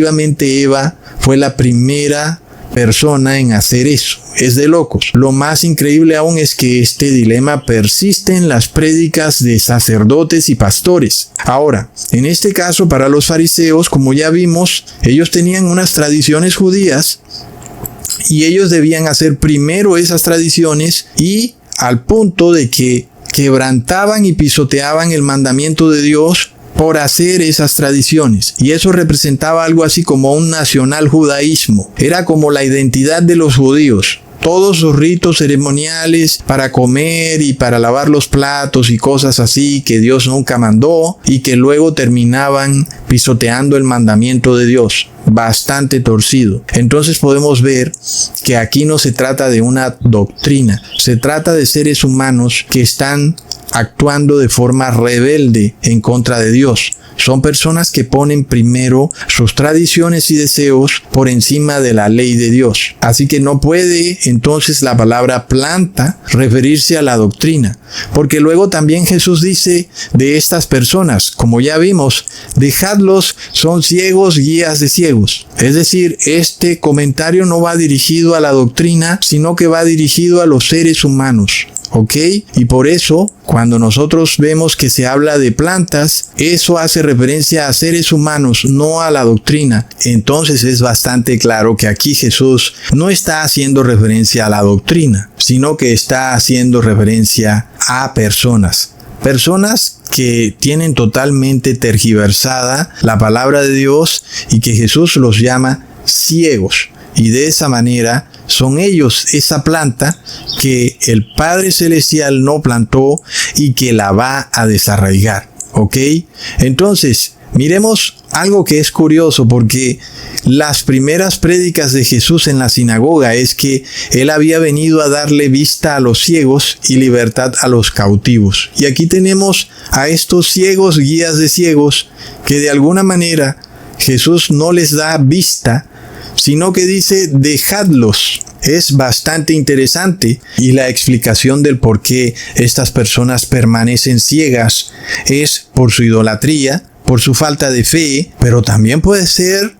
Efectivamente, Eva fue la primera persona en hacer eso. Es de locos. Lo más increíble aún es que este dilema persiste en las prédicas de sacerdotes y pastores. Ahora, en este caso, para los fariseos, como ya vimos, ellos tenían unas tradiciones judías y ellos debían hacer primero esas tradiciones, y al punto de que quebrantaban y pisoteaban el mandamiento de Dios por hacer esas tradiciones. Y eso representaba algo así como un nacional judaísmo. Era como la identidad de los judíos. Todos sus ritos ceremoniales para comer y para lavar los platos y cosas así que Dios nunca mandó, y que luego terminaban pisoteando el mandamiento de Dios. Bastante torcido. Entonces podemos ver que aquí no se trata de una doctrina, se trata de seres humanos que están actuando de forma rebelde en contra de Dios. Son personas que ponen primero sus tradiciones y deseos por encima de la ley de Dios. Así que no puede entonces la palabra planta referirse a la doctrina, porque luego también Jesús dice de estas personas, como ya vimos, dejadlos, son ciegos, guías de ciegos. Es decir, este comentario no va dirigido a la doctrina, sino que va dirigido a los seres humanos. ¿Ok? Y por eso, cuando nosotros vemos que se habla de plantas, eso hace referencia a seres humanos, no a la doctrina. Entonces es bastante claro que aquí Jesús no está haciendo referencia a la doctrina, sino que está haciendo referencia a personas. Personas que tienen totalmente tergiversada la palabra de Dios y que Jesús los llama ciegos. Y de esa manera son ellos esa planta que el Padre Celestial no plantó y que la va a desarraigar. ¿Ok? Entonces, miremos algo que es curioso, porque las primeras prédicas de Jesús en la sinagoga es que Él había venido a darle vista a los ciegos y libertad a los cautivos. Y aquí tenemos a estos ciegos, guías de ciegos, que de alguna manera Jesús no les da vista, sino que dice dejadlos. Es bastante interesante, y la explicación del por qué estas personas permanecen ciegas es por su idolatría, por su falta de fe, pero también puede ser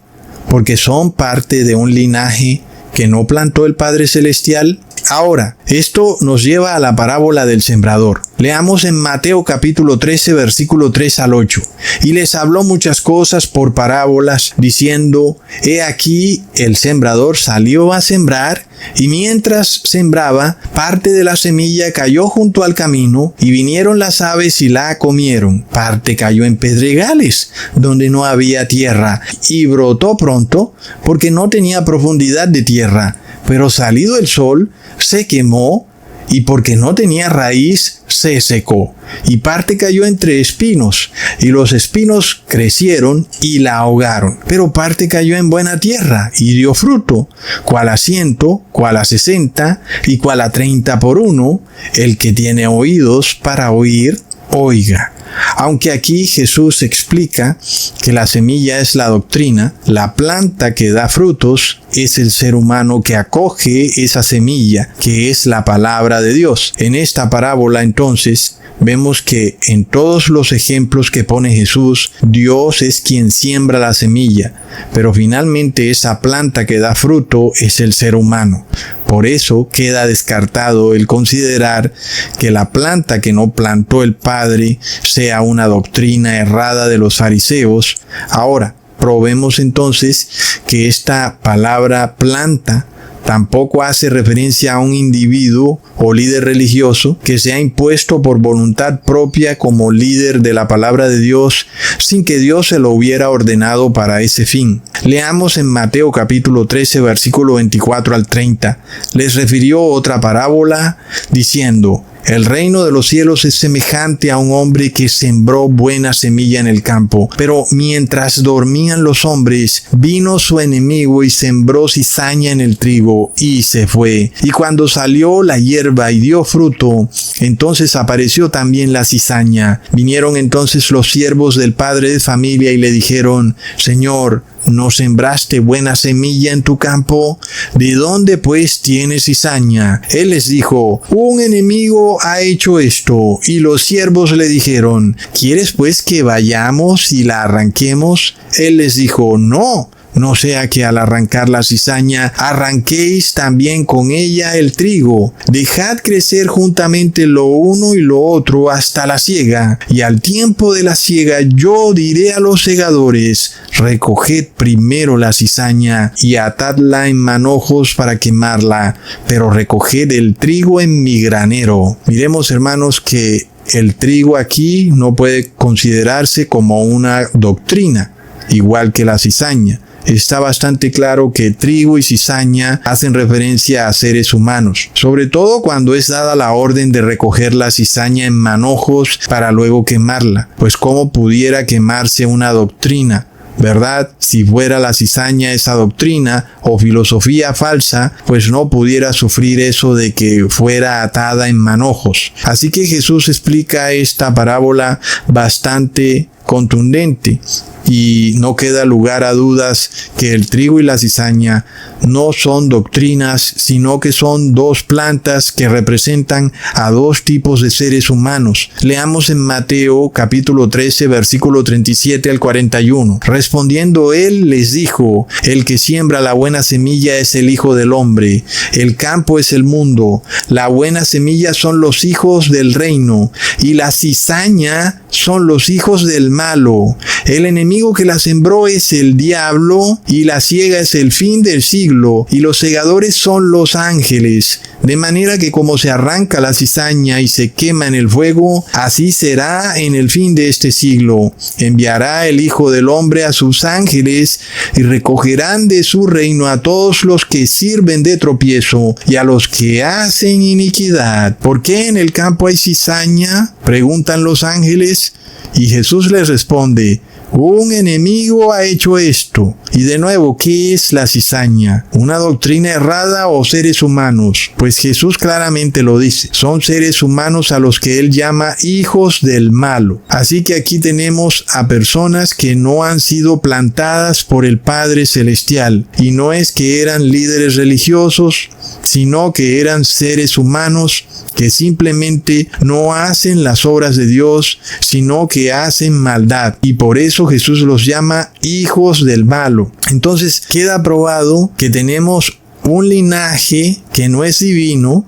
porque son parte de un linaje que no plantó el Padre Celestial. Ahora, esto nos lleva a la parábola del sembrador. Leamos en Mateo capítulo 13, versículo 3 al 8. Y les habló muchas cosas por parábolas, diciendo, he aquí el sembrador salió a sembrar, y mientras sembraba, parte de la semilla cayó junto al camino, y vinieron las aves y la comieron. Parte cayó en pedregales, donde no había tierra, y brotó pronto, porque no tenía profundidad de tierra. Pero salido el sol, se quemó, y porque no tenía raíz, se secó. Y parte cayó entre espinos, y los espinos crecieron y la ahogaron. Pero parte cayó en buena tierra, y dio fruto, cual a 100, cual a 60, y cual a 30 por uno. El que tiene oídos para oír, oiga. Aunque aquí Jesús explica que la semilla es la doctrina, la planta que da frutos es el ser humano que acoge esa semilla, que es la palabra de Dios. En esta parábola, entonces, vemos que en todos los ejemplos que pone Jesús, Dios es quien siembra la semilla, pero finalmente esa planta que da fruto es el ser humano. Por eso queda descartado el considerar que la planta que no plantó el Padre sea una doctrina errada de los fariseos. Ahora, probemos entonces que esta palabra planta tampoco hace referencia a un individuo o líder religioso que se ha impuesto por voluntad propia como líder de la palabra de Dios sin que Dios se lo hubiera ordenado para ese fin. Leamos en Mateo capítulo 13, versículo 24 al 30. Les refirió otra parábola diciendo, el reino de los cielos es semejante a un hombre que sembró buena semilla en el campo. Pero mientras dormían los hombres, vino su enemigo y sembró cizaña en el trigo y se fue. Y cuando salió la hierba y dio fruto, entonces apareció también la cizaña. Vinieron entonces los siervos del padre de familia y le dijeron, Señor, ¿no sembraste buena semilla en tu campo? ¿De dónde pues tienes cizaña? Él les dijo, un enemigo ha hecho esto. Y los siervos le dijeron, ¿quieres pues que vayamos y la arranquemos? Él les dijo, no, no sea que al arrancar la cizaña arranquéis también con ella el trigo. Dejad crecer juntamente lo uno y lo otro hasta la siega, y al tiempo de la siega yo diré a los segadores: recoged primero la cizaña y atadla en manojos para quemarla, pero recoged el trigo en mi granero. Miremos, hermanos, que el trigo aquí no puede considerarse como una doctrina, igual que la cizaña. Está bastante claro que trigo y cizaña hacen referencia a seres humanos, sobre todo cuando es dada la orden de recoger la cizaña en manojos para luego quemarla, pues cómo pudiera quemarse una doctrina, ¿verdad? Si fuera la cizaña esa doctrina o filosofía falsa, pues no pudiera sufrir eso de que fuera atada en manojos. Así que Jesús explica esta parábola bastante contundente, y no queda lugar a dudas que el trigo y la cizaña no son doctrinas, sino que son dos plantas que representan a dos tipos de seres humanos. Leamos en Mateo capítulo 13, versículo 37 al 41. Respondiendo él les dijo: el que siembra la buena semilla es el Hijo del Hombre, el campo es el mundo, la buena semilla son los hijos del reino, y la cizaña son los hijos del malo. El enemigo que la sembró es el diablo, y la siega es el fin del siglo, y los segadores son los ángeles. De manera que como se arranca la cizaña y se quema en el fuego, así será en el fin de este siglo. Enviará el Hijo del Hombre a sus ángeles, y recogerán de su reino a todos los que sirven de tropiezo y a los que hacen iniquidad. ¿Por qué en el campo hay cizaña?, preguntan los ángeles. Y Jesús les responde: un enemigo ha hecho esto. Y de nuevo, ¿qué es la cizaña? ¿Una doctrina errada o seres humanos? Pues Jesús claramente lo dice: son seres humanos a los que Él llama hijos del malo. Así que aquí tenemos a personas que no han sido plantadas por el Padre Celestial. Y no es que eran líderes religiosos, sino que eran seres humanos que simplemente no hacen las obras de Dios, sino que hacen maldad. Y por eso Jesús los llama hijos del malo. Entonces queda probado que tenemos un linaje que no es divino,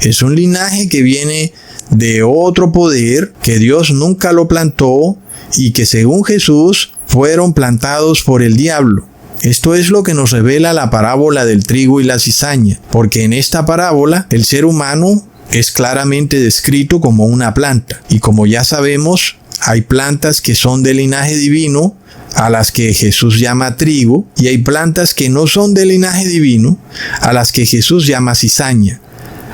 es un linaje que viene de otro poder, que Dios nunca lo plantó y que según Jesús fueron plantados por el diablo. Esto es lo que nos revela la parábola del trigo y la cizaña, porque en esta parábola el ser humano es claramente descrito como una planta, y como ya sabemos, hay plantas que son de linaje divino, a las que Jesús llama trigo, y hay plantas que no son de linaje divino, a las que Jesús llama cizaña.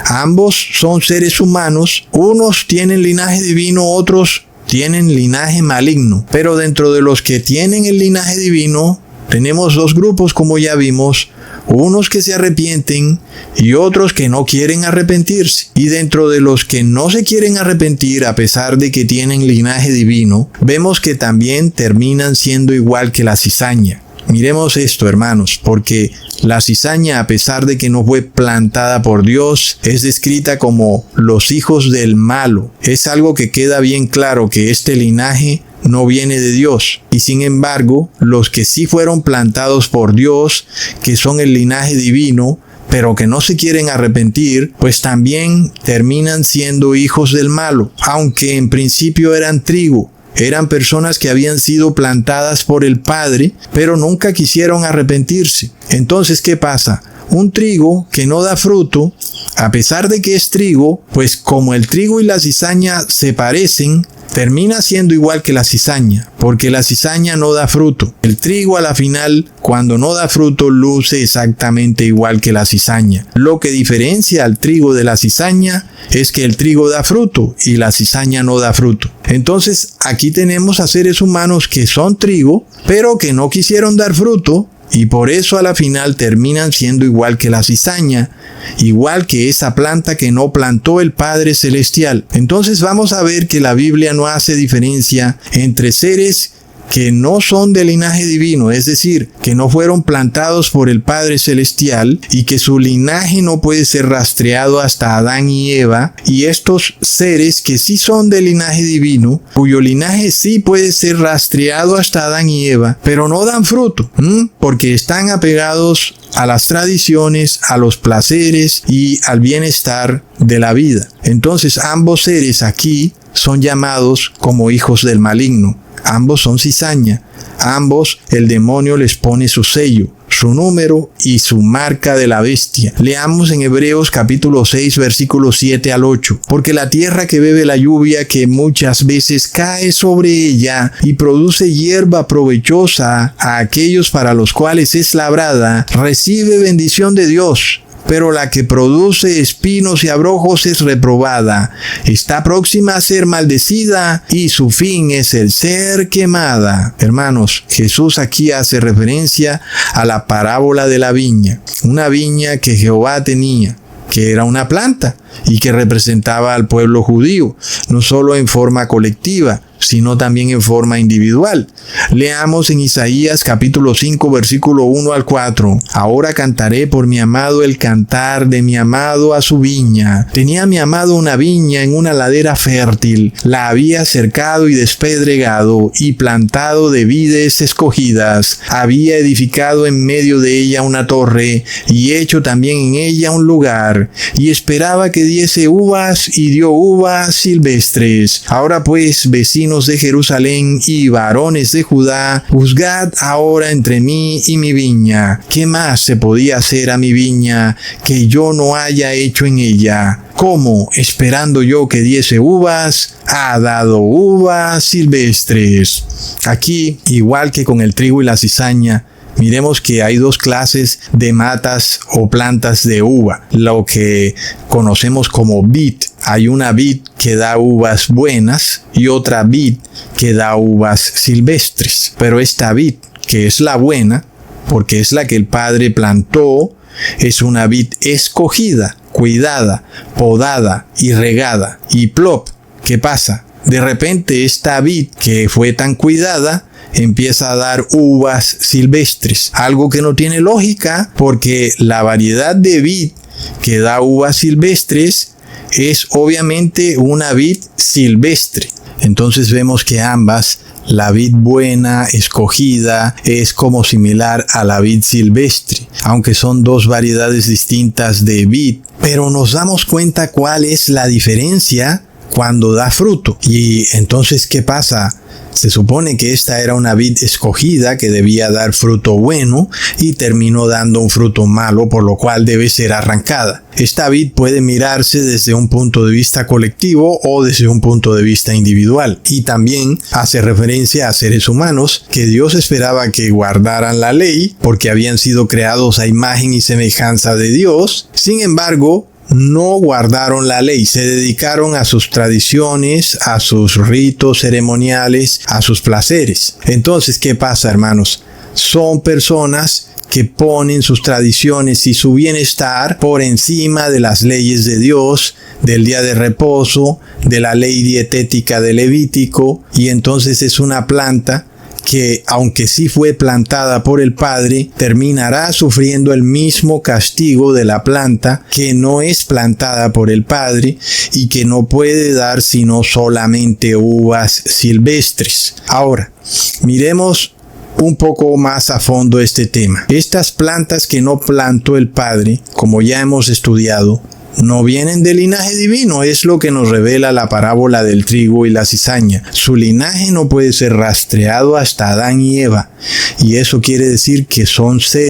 Ambos son seres humanos, unos tienen linaje divino, otros tienen linaje maligno, pero dentro de los que tienen el linaje divino, tenemos dos grupos, como ya vimos, unos que se arrepienten y otros que no quieren arrepentirse. Y dentro de los que no se quieren arrepentir, a pesar de que tienen linaje divino, vemos que también terminan siendo igual que la cizaña. Miremos esto, hermanos, porque la cizaña, a pesar de que no fue plantada por Dios, es descrita como los hijos del malo. Es algo que queda bien claro que este linaje no viene de Dios. Y sin embargo, los que sí fueron plantados por Dios, que son el linaje divino, pero que no se quieren arrepentir, pues también terminan siendo hijos del malo, aunque en principio eran trigo. Eran personas que habían sido plantadas por el Padre, pero nunca quisieron arrepentirse. Entonces, ¿qué pasa? Un trigo que no da fruto, a pesar de que es trigo, pues como el trigo y la cizaña se parecen, termina siendo igual que la cizaña, porque la cizaña no da fruto. El trigo a la final, cuando no da fruto, luce exactamente igual que la cizaña. Lo que diferencia al trigo de la cizaña es que el trigo da fruto y la cizaña no da fruto. Entonces, aquí tenemos a seres humanos que son trigo, pero que no quisieron dar fruto, y por eso a la final terminan siendo igual que la cizaña, igual que esa planta que no plantó el Padre Celestial. Entonces vamos a ver que la Biblia no hace diferencia entre seres que no son de linaje divino, es decir, que no fueron plantados por el Padre Celestial y que su linaje no puede ser rastreado hasta Adán y Eva, y estos seres que sí son de linaje divino, cuyo linaje sí puede ser rastreado hasta Adán y Eva, pero no dan fruto, porque están apegados a las tradiciones, a los placeres y al bienestar de la vida. Entonces ambos seres aquí son llamados como hijos del maligno. Ambos son cizaña. Ambos el demonio les pone su sello, su número y su marca de la bestia. Leamos en Hebreos capítulo 6 versículos 7 al 8. Porque la tierra que bebe la lluvia que muchas veces cae sobre ella y produce hierba provechosa a aquellos para los cuales es labrada, recibe bendición de Dios. Pero la que produce espinos y abrojos es reprobada, está próxima a ser maldecida y su fin es el ser quemada. Hermanos, Jesús aquí hace referencia a la parábola de la viña, una viña que Jehová tenía, que era una planta y que representaba al pueblo judío, no solo en forma colectiva, sino también en forma individual. Leamos en Isaías capítulo 5 versículo 1 al 4. Ahora cantaré por mi amado el cantar de mi amado a su viña. Tenía mi amado una viña en una ladera fértil, la había cercado y despedregado y plantado de vides escogidas. Había edificado en medio de ella una torre y hecho también en ella un lugar, y esperaba que diese uvas y dio uvas silvestres. Ahora pues, vecinos de Jerusalén y varones de Judá, juzgad ahora entre mí y mi viña. ¿Qué más se podía hacer a mi viña que yo no haya hecho en ella? ¿Cómo, esperando yo que diese uvas, ha dado uvas silvestres? Aquí, igual que con el trigo y la cizaña, miremos que hay dos clases de matas o plantas de uva, lo que conocemos como vid. Hay una vid que da uvas buenas y otra vid que da uvas silvestres. Pero esta vid, que es la buena, porque es la que el Padre plantó, es una vid escogida, cuidada, podada y regada. Y plop, ¿qué pasa? De repente esta vid que fue tan cuidada empieza a dar uvas silvestres, algo que no tiene lógica, porque la variedad de vid que da uvas silvestres es obviamente una vid silvestre. Entonces vemos que ambas, la vid buena, escogida, es como similar a la vid silvestre, aunque son dos variedades distintas de vid. Pero nos damos cuenta cuál es la diferencia cuando da fruto. Y entonces, ¿qué pasa? Se supone que esta era una vid escogida que debía dar fruto bueno y terminó dando un fruto malo, por lo cual debe ser arrancada. Esta vid puede mirarse desde un punto de vista colectivo o desde un punto de vista individual, y también hace referencia a seres humanos que Dios esperaba que guardaran la ley porque habían sido creados a imagen y semejanza de Dios. Sin embargo, no guardaron la ley, se dedicaron a sus tradiciones, a sus ritos ceremoniales, a sus placeres. Entonces, ¿qué pasa, hermanos? Son personas que ponen sus tradiciones y su bienestar por encima de las leyes de Dios, del día de reposo, de la ley dietética de Levítico, y entonces es una planta que, aunque sí fue plantada por el Padre, terminará sufriendo el mismo castigo de la planta que no es plantada por el Padre y que no puede dar sino solamente uvas silvestres. Ahora, miremos un poco más a fondo este tema. Estas plantas que no plantó el Padre, como ya hemos estudiado, no vienen de linaje divino, es lo que nos revela la parábola del trigo y la cizaña. Su linaje no puede ser rastreado hasta Adán y Eva, y eso quiere decir que son seres